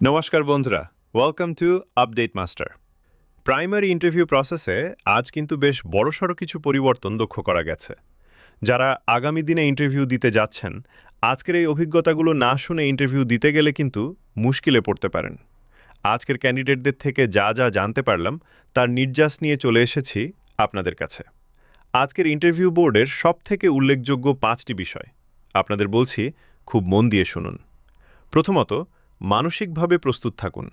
নমস্কার বন্ধুরা, welcome to update master. Primary interview প্রসেসে আজ কিন্তু বেশ বড়সড় কিছু পরিবর্তন লক্ষ্য করা গেছে। যারা আগামী দিনে ইন্টারভিউ দিতে যাচ্ছেন, আজকের এই অভিজ্ঞতাগুলো না শুনে ইন্টারভিউ দিতে গেলে কিন্তু মুশকিলে পড়তে পারেন। আজকের ক্যান্ডিডেটদের থেকে যা যা জানতে পারলাম তার নির্যাস নিয়ে চলে এসেছি আপনাদের কাছে। আজকের ইন্টারভিউ বোর্ডের সবথেকে উল্লেখযোগ্য 5টি বিষয় আপনাদের বলছি, খুব মন দিয়ে শুনুন। প্রথমত, মানসিকভাবে প্রস্তুত থাকুন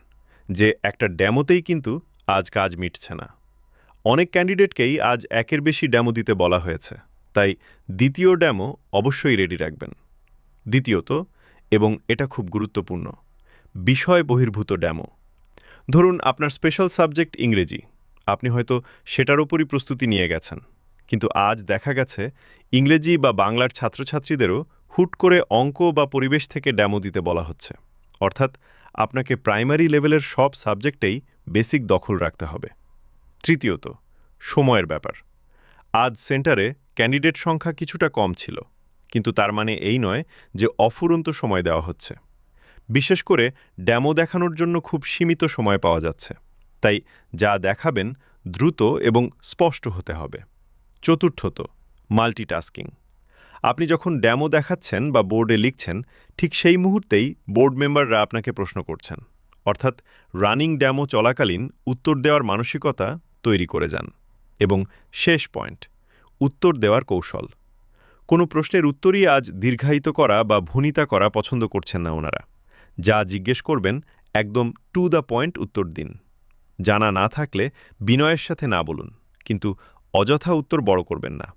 যে একটা ডেমোতেই কিন্তু আজ কাজ মিটছে না। অনেক ক্যান্ডিডেটকেই আজ একের বেশি ডেমো দিতে বলা হয়েছে, তাই দ্বিতীয় ডেমো অবশ্যই রেডি রাখবেন। দ্বিতীয়ত, এবং এটা খুব গুরুত্বপূর্ণ, বিষয় বহির্ভূত ডেমো। ধরুন আপনার স্পেশাল সাবজেক্ট ইংরেজি, আপনি হয়তো সেটার উপরই প্রস্তুতি নিয়ে গেছেন, কিন্তু আজ দেখা গেছে ইংরেজি বা বাংলার ছাত্রছাত্রীদেরও হুট করে অঙ্ক বা পরিবেশ থেকে ডেমো দিতে বলা হচ্ছে। অর্থাৎ আপনাকে প্রাইমারি লেভেলের সব সাবজেক্টেই বেসিক দখল রাখতে হবে। তৃতীয়ত, সময়ের ব্যাপার। আজ সেন্টারে ক্যান্ডিডেট সংখ্যা কিছুটা কম ছিল, কিন্তু তার মানে এই নয় যে অফুরন্ত সময় দেওয়া হচ্ছে। বিশেষ করে ডেমো দেখানোর জন্য খুব সীমিত সময় পাওয়া যাচ্ছে, তাই যা দেখাবেন দ্রুত এবং স্পষ্ট হতে হবে। চতুর্থত, মাল্টিটাস্কিং। আপনি যখন ডেমো দেখাচ্ছেন বা বোর্ডে লিখছেন, ঠিক সেই মুহূর্তেই বোর্ড মেম্বাররা আপনাকে প্রশ্ন করছেন। অর্থাৎ রানিং ডেমো চলাকালীন উত্তর দেওয়ার মানসিকতা তৈরি করে যান। এবং শেষ পয়েন্ট, উত্তর দেওয়ার কৌশল। কোনো প্রশ্নের উত্তরই আজ দীর্ঘায়িত করা বা ভুনিতা করা পছন্দ করছেন না ওনারা। যা জিজ্ঞেস করবেন একদম টু দ্য পয়েন্ট উত্তর দিন। জানা না থাকলে বিনয়ের সাথে না বলুন, কিন্তু অযথা উত্তর বড় করবেন না।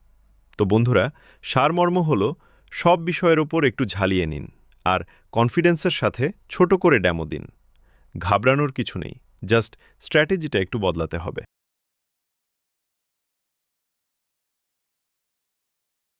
তো বন্ধুরা, সারমর্ম হল সব বিষয়ের ওপর একটু ঝালিয়ে নিন আর কনফিডেন্সের সাথে ছোট করে ডেমো দিন। ঘাবড়ানোর কিছু নেই, জাস্ট স্ট্র্যাটেজিটা একটু বদলাতে হবে।